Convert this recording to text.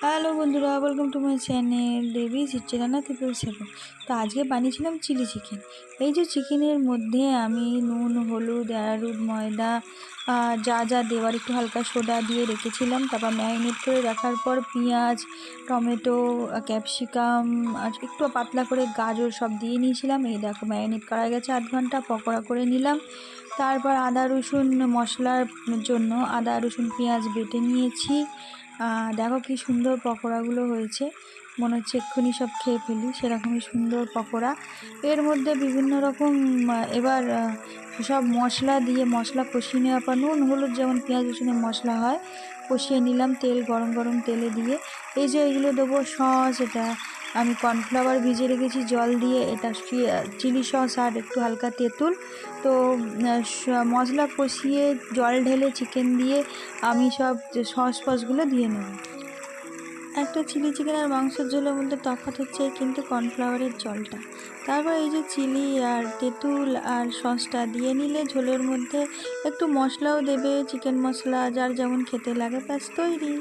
Hello বন্ধুরা, welcome to my channel দেবী চিত্রানা 777। তো আজকে বানিয়েছিলাম চিলি চিকেন। এই যে চিকেনের মধ্যে আমি নুন, হলুদ, অ্যারারুট ময়দা, যা যা দেওয়ার একটু হালকা সোডা দিয়ে রেখেছিলাম। তারপর ম্যারিনেট করে রাখার পর পেঁয়াজ, টমেটো, ক্যাপসিকাম আর একটু পাতলা করে গাজর সব দিয়ে নিয়েছিলাম। এই দেখো ম্যারিনেট করা গেছে আধ ঘন্টা, পকোড়া করে নিলাম। তারপর আদা রসুন মশলার জন্য আদা রসুন পেঁয়াজ বেটে নিয়েছি। দেখো কি সুন্দর পকোড়াগুলো হয়েছে, মনে হচ্ছে এক্ষুনি সব খেয়ে ফেলি, সেরকমই সুন্দর পকোড়া। এর মধ্যে বিভিন্ন রকম এবার সব মশলা দিয়ে মশলা কষিয়ে নেওয়ার পর নুন হলুদ যেমন পেঁয়াজ রসুনের মশলা হয় কষিয়ে নিলাম তেল গরম গরম তেলে দিয়ে। এই যে এগুলো দেবো সস, এটা আমি কর্নফ্লাওয়ার ভিজিয়ে রেখেছি জল দিয়ে, এটা চিলি সস আর একটু হালকা তেঁতুল। তো মশলা কষিয়ে জল ঢেলে চিকেন দিয়ে আমি সব সস ফসগুলো দিয়ে নেব। একটা চিলি চিকেন আর মাংসের ঝোলের মধ্যে তফাৎ হচ্ছে কিন্তু কর্নফ্লাওয়ারের জলটা। তারপর এই যে চিলি আর তেঁতুল আর সসটা দিয়ে নিলে ঝোলের মধ্যে একটু মশলাও দেবে, চিকেন মশলা যার যেমন খেতে লাগে, ব্যাস তৈরি।